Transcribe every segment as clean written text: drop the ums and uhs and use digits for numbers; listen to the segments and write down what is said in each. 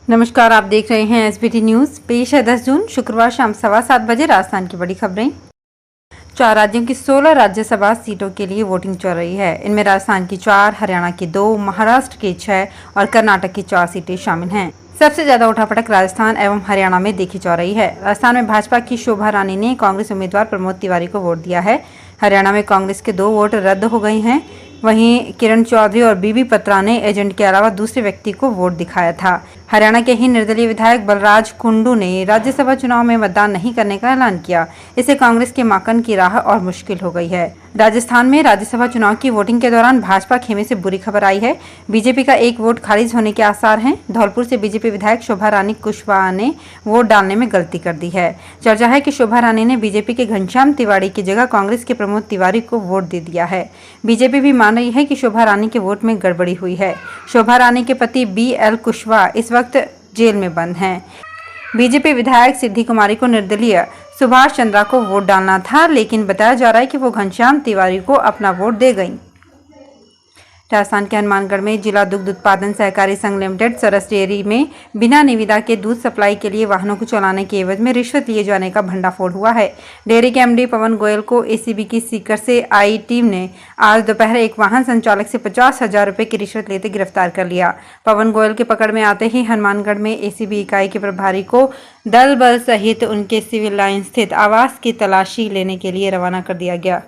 नमस्कार, आप देख रहे हैं एसबीटी न्यूज। पेश है 10 जून शुक्रवार शाम 7:15 बजे राजस्थान की बड़ी खबरें। 4 राज्यों की 16 राज्यसभा सीटों के लिए वोटिंग चल रही है। इनमें राजस्थान की 4, हरियाणा की 2, महाराष्ट्र की 6 और कर्नाटक की 4 सीटें शामिल हैं। सबसे ज्यादा उठापटक राजस्थान एवं हरियाणा में देखी जा रही है। राजस्थान में भाजपा की शोभा रानी ने कांग्रेस उम्मीदवार प्रमोद तिवारी को वोट दिया है। हरियाणा में कांग्रेस के 2 वोट रद्द हो गए हैं। वहीं किरण चौधरी और बीबी पत्रा ने एजेंट के अलावा दूसरे व्यक्ति को वोट दिखाया था। हरियाणा के ही निर्दलीय विधायक बलराज कुंडू ने राज्यसभा चुनाव में मतदान नहीं करने का ऐलान किया। इससे कांग्रेस के माकन की राह और मुश्किल हो गई है। राजस्थान में राज्यसभा चुनाव की वोटिंग के दौरान भाजपा खेमे से बुरी खबर आई है। बीजेपी का 1 वोट खारिज होने के आसार हैं। धौलपुर से बीजेपी विधायक शोभा रानी कुशवाहा ने वोट डालने में गलती कर दी है। चर्चा है कि शोभा रानी ने बीजेपी के घनश्याम तिवारी की जगह कांग्रेस के प्रमोद तिवारी को वोट दे दिया है। बीजेपी भी मान रही है कि शोभा रानी के वोट में गड़बड़ी हुई है। शोभा रानी के पति BL कुशवाहा इस वक्त जेल में बंद हैं। बीजेपी विधायक सिद्धि कुमारी को निर्दलीय सुभाष चंद्रा को वोट डालना था, लेकिन बताया जा रहा है कि वो घनश्याम तिवारी को अपना वोट दे गईं। राजस्थान के हनुमानगढ़ में जिला दुग्ध उत्पादन सहकारी संघ लिमिटेड सरस डेयरी में बिना निविदा के दूध सप्लाई के लिए वाहनों को चलाने के एवज में रिश्वत लिए जाने का भंडाफोड़ हुआ है। डेयरी के MD पवन गोयल को ACB की सीकर से आई टीम ने आज दोपहर एक वाहन संचालक से 50,000 रुपए की रिश्वत लेते गिरफ्तार कर लिया। पवन गोयल के पकड़ में आते ही हनुमानगढ़ में ACB इकाई के प्रभारी को दल बल सहित उनके सिविल लाइन स्थित आवास की तलाशी लेने के लिए रवाना कर दिया गया।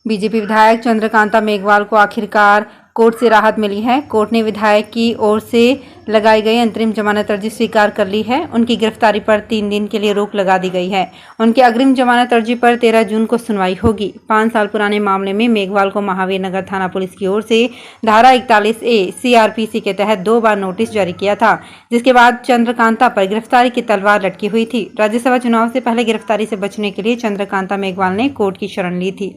बीजेपी विधायक चंद्रकांता मेघवाल को आखिरकार कोर्ट से राहत मिली है। कोर्ट ने विधायक की ओर से लगाई गई अंतरिम जमानत अर्जी स्वीकार कर ली है। उनकी गिरफ्तारी पर 3 दिन के लिए रोक लगा दी गई है। उनकी अग्रिम जमानत अर्जी पर 13 जून को सुनवाई होगी। 5 साल पुराने मामले में मेघवाल को महावीर नगर थाना पुलिस की ओर से धारा 41A CRPC के तहत 2 बार नोटिस जारी किया था, जिसके बाद चंद्रकांता पर गिरफ्तारी की तलवार लटकी हुई थी। राज्यसभा चुनाव से पहले गिरफ्तारी से बचने के लिए चंद्रकांता मेघवाल ने कोर्ट की शरण ली थी।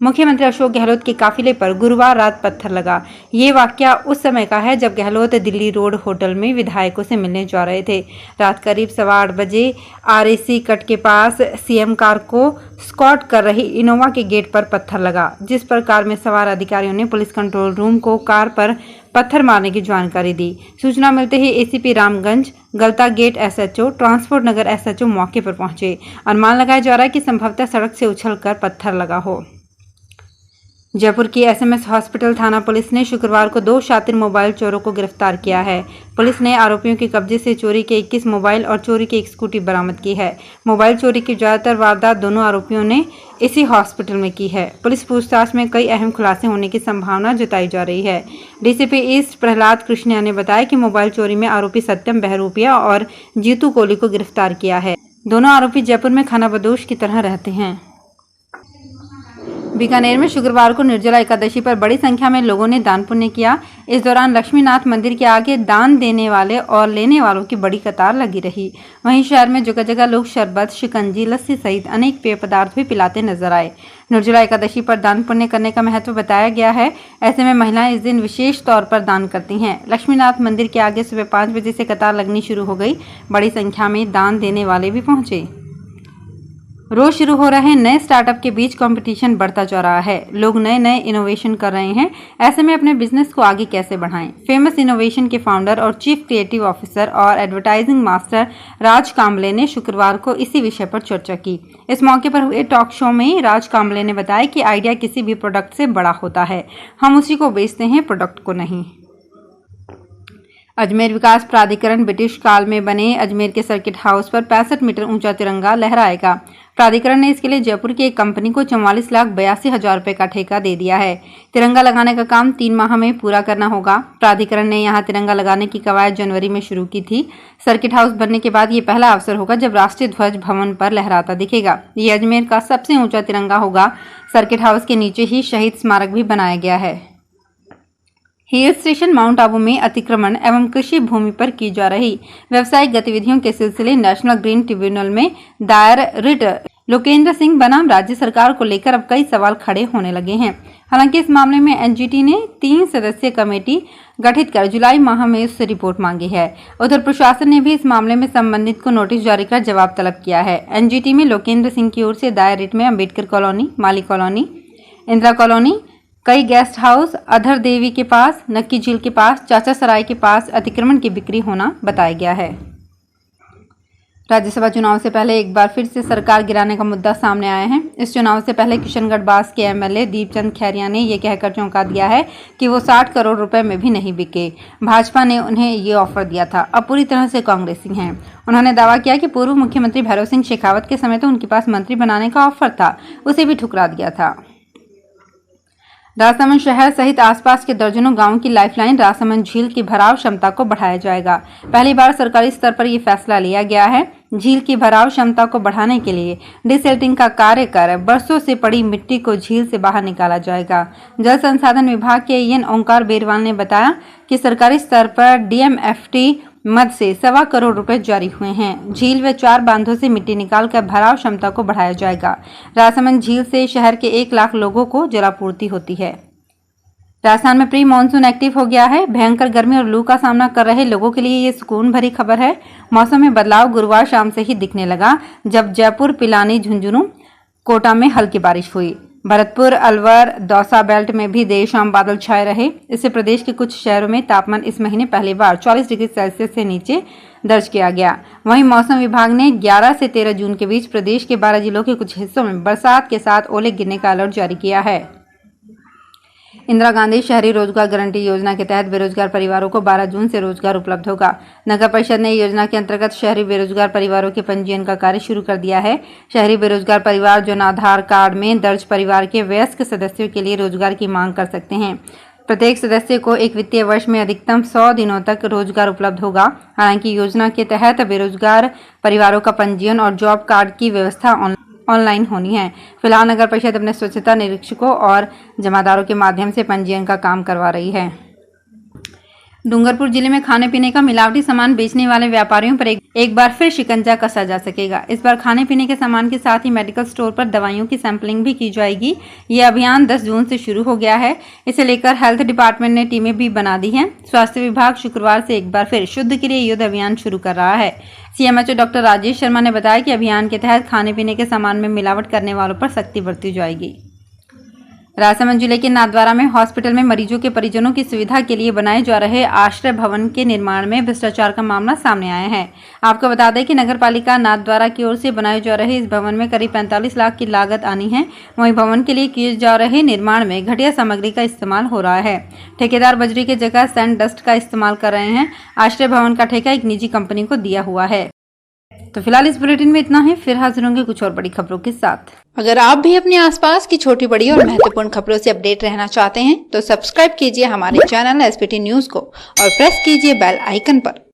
मुख्यमंत्री अशोक गहलोत के काफिले पर गुरुवार रात पत्थर लगा। ये वाकया उस समय का है जब गहलोत दिल्ली रोड होटल में विधायकों से मिलने जा रहे थे। रात करीब 8:15 बजे RAC कट के पास CM कार को स्कॉट कर रही इनोवा के गेट पर पत्थर लगा, जिस पर कार में सवार अधिकारियों ने पुलिस कंट्रोल रूम को कार पर पत्थर मारने की जानकारी दी। सूचना मिलते ही ACP रामगंज, गलता गेट SHO, ट्रांसपोर्ट नगर SHO मौके पर पहुंचे। अनुमान लगाया जा रहा है कि संभवतः सड़क से उछलकर पत्थर लगा हो। जयपुर की SMS हॉस्पिटल थाना पुलिस ने शुक्रवार को 2 शातिर मोबाइल चोरों को गिरफ्तार किया है। पुलिस ने आरोपियों के कब्जे से चोरी के 21 मोबाइल और चोरी की 1 स्कूटी बरामद की है। मोबाइल चोरी की ज्यादातर वारदात दोनों आरोपियों ने इसी हॉस्पिटल में की है। पुलिस पूछताछ में कई अहम खुलासे होने की संभावना जताई जा रही है। DCP ईस्ट प्रहलाद कृष्णिया ने बताया कि मोबाइल चोरी में आरोपी सत्यम बहरूपिया और जीतू कोहली को गिरफ्तार किया है। दोनों आरोपी जयपुर में खानाबदोश की तरह रहते हैं। बीकानेर में शुक्रवार को निर्जला एकादशी पर बड़ी संख्या में लोगों ने दान पुण्य किया। इस दौरान लक्ष्मीनाथ मंदिर के आगे दान देने वाले और लेने वालों की बड़ी कतार लगी रही। वहीं शहर में जगह जगह लोग शरबत, शिकंजी, लस्सी सहित अनेक पेय पदार्थ भी पिलाते नजर आए। निर्जला एकादशी पर दान पुण्य करने का महत्व बताया गया है। ऐसे में महिलाएं इस दिन विशेष तौर पर दान करती हैं। लक्ष्मीनाथ मंदिर के आगे सुबह 5 बजे से कतार लगनी शुरू हो गई। बड़ी संख्या में दान देने वाले भी पहुंचे। रोज शुरू हो रहे नए स्टार्टअप के बीच कंपटीशन बढ़ता जा रहा है। लोग नए नए इनोवेशन कर रहे हैं। ऐसे में अपने बिजनेस को आगे कैसे बढ़ाएं? फेमस इनोवेशन के फाउंडर और चीफ क्रिएटिव ऑफिसर और एडवर्टाइजिंग मास्टर राज कांबले ने शुक्रवार को इसी विषय पर चर्चा की। इस मौके पर हुए टॉक शो में राज कांबले ने बताया कि आइडिया किसी भी प्रोडक्ट से बड़ा होता है, हम उसी को बेचते हैं, प्रोडक्ट को नहीं। अजमेर विकास प्राधिकरण ब्रिटिश काल में बने अजमेर के सर्किट हाउस पर 65 मीटर ऊंचा तिरंगा लहराएगा। प्राधिकरण ने इसके लिए जयपुर की एक कंपनी को 44,82,000 रुपए का ठेका दे दिया है। तिरंगा लगाने का काम 3 माह में पूरा करना होगा। प्राधिकरण ने यहां तिरंगा लगाने की कवायद जनवरी में शुरू की थी। सर्किट हाउस बनने के बाद ये पहला अवसर होगा जब राष्ट्रीय ध्वज भवन पर लहराता दिखेगा। ये अजमेर का सबसे ऊंचा तिरंगा होगा। सर्किट हाउस के नीचे ही शहीद स्मारक भी बनाया गया है। हिल स्टेशन माउंट आबू में अतिक्रमण एवं कृषि भूमि पर की जा रही व्यावसायिक गतिविधियों के सिलसिले नेशनल ग्रीन ट्रिब्यूनल में दायर रिट लोकेंद्र सिंह बनाम राज्य सरकार को लेकर अब कई सवाल खड़े होने लगे हैं। हालांकि इस मामले में NGT ने 3 सदस्यीय कमेटी गठित कर जुलाई माह में उससे रिपोर्ट मांगी है। उधर प्रशासन ने भी इस मामले में संबंधित को नोटिस जारी कर जवाब तलब किया है। NGT में लोकेंद्र सिंह की ओर से दायर रिट में अम्बेडकर कॉलोनी, माली कॉलोनी, इंदिरा कॉलोनी, कई गेस्ट हाउस अधर देवी के पास, नक्की झील के पास, चाचा सराय के पास अतिक्रमण की बिक्री होना बताया गया है। राज्यसभा चुनाव से पहले एक बार फिर से सरकार गिराने का मुद्दा सामने आया है। इस चुनाव से पहले किशनगढ़ बास के एमएलए दीपचंद खैरिया ने ये कहकर चौंका दिया है कि वो 60 करोड़ रुपए में भी नहीं बिके। भाजपा ने उन्हें ये ऑफर दिया था, अब पूरी तरह से कांग्रेसी हैं। उन्होंने दावा किया कि पूर्व मुख्यमंत्री भैरव सिंह शेखावत के समय तो उनके पास मंत्री बनाने का ऑफर था, उसे भी ठुकरा दिया था। राजसमंद शहर सहित आसपास के दर्जनों गांवों की लाइफलाइन राजसमंद झील की भराव क्षमता को बढ़ाया जाएगा। पहली बार सरकारी स्तर पर यह फैसला लिया गया है। झील की भराव क्षमता को बढ़ाने के लिए डिसेल्टिंग का कार्य कर बरसों से पड़ी मिट्टी को झील से बाहर निकाला जाएगा। जल संसाधन विभाग के एएन ओंकार बेरवाल ने बताया कि सरकारी स्तर पर डीएमएफटी मद से 1.25 करोड़ रुपए जारी हुए हैं। झील व 4 बांधों से मिट्टी निकालकर भराव क्षमता को बढ़ाया जाएगा। राजसमंद झील से शहर के 1 लाख लोगों को जलापूर्ति होती है। राजस्थान में प्री मानसून एक्टिव हो गया है। भयंकर गर्मी और लू का सामना कर रहे लोगों के लिए ये सुकून भरी खबर है। मौसम में बदलाव गुरुवार शाम से ही दिखने लगा, जब जयपुर, पिलानी, झुंझुनू, कोटा में हल्की बारिश हुई। भरतपुर, अलवर, दौसा बेल्ट में भी देर शाम बादल छाए रहे। इससे प्रदेश के कुछ शहरों में तापमान इस महीने पहली बार 40 डिग्री सेल्सियस से नीचे दर्ज किया गया। वहीं मौसम विभाग ने 11 से 13 जून के बीच प्रदेश के 12 जिलों के कुछ हिस्सों में बरसात के साथ ओले गिरने का अलर्ट जारी किया है। इंदिरा गांधी शहरी रोजगार गारंटी योजना के तहत बेरोजगार परिवारों को 12 जून से रोजगार उपलब्ध होगा। नगर परिषद ने योजना के अंतर्गत शहरी बेरोजगार परिवारों के पंजीयन का कार्य शुरू कर दिया है। शहरी बेरोजगार परिवार जो आधार कार्ड में दर्ज परिवार के वयस्क सदस्यों के लिए रोजगार की मांग कर सकते हैं। प्रत्येक सदस्य को एक वित्तीय वर्ष में अधिकतम 100 दिनों तक रोजगार उपलब्ध होगा। हालांकि योजना के तहत बेरोजगार परिवारों का पंजीयन और जॉब कार्ड की व्यवस्था ऑनलाइन होनी है। फिलहाल नगर परिषद अपने स्वच्छता निरीक्षकों और जमादारों के माध्यम से पंजीयन का काम करवा रही है। डूंगरपुर जिले में खाने पीने का मिलावटी सामान बेचने वाले व्यापारियों पर एक बार फिर शिकंजा कसा जा सकेगा। इस बार खाने पीने के सामान के साथ ही मेडिकल स्टोर पर दवाइयों की सैंपलिंग भी की जाएगी। ये अभियान 10 जून से शुरू हो गया है। इसे लेकर हेल्थ डिपार्टमेंट ने टीमें भी बना दी हैं। स्वास्थ्य विभाग शुक्रवार से एक बार फिर शुद्ध के लिए युद्ध अभियान शुरू कर रहा है। सीएमएचओ डॉक्टर राजेश शर्मा ने बताया कि अभियान के तहत खाने पीने के सामान में मिलावट करने वालों पर सख्ती बरती जाएगी। राजसमंद जिले के नाथद्वारा में हॉस्पिटल में मरीजों के परिजनों की सुविधा के लिए बनाए जा रहे आश्रय भवन के निर्माण में भ्रष्टाचार का मामला सामने आया है। आपको बता दें कि नगर पालिका नाथद्वारा की ओर से बनाए जा रहे इस भवन में करीब 45 लाख की लागत आनी है। वहीं भवन के लिए किए जा रहे निर्माण में घटिया सामग्री का इस्तेमाल हो रहा है। ठेकेदार बजरी की जगह सैंड डस्ट का इस्तेमाल कर रहे हैं। आश्रय भवन का ठेका एक निजी कंपनी को दिया हुआ है। तो फिलहाल इस बुलेटिन में इतना ही। फिर हाजिर होंगे कुछ और बड़ी खबरों के साथ। अगर आप भी अपने आसपास की छोटी बड़ी और महत्वपूर्ण खबरों से अपडेट रहना चाहते हैं तो सब्सक्राइब कीजिए हमारे चैनल एसबीटी न्यूज को और प्रेस कीजिए बेल आइकन पर।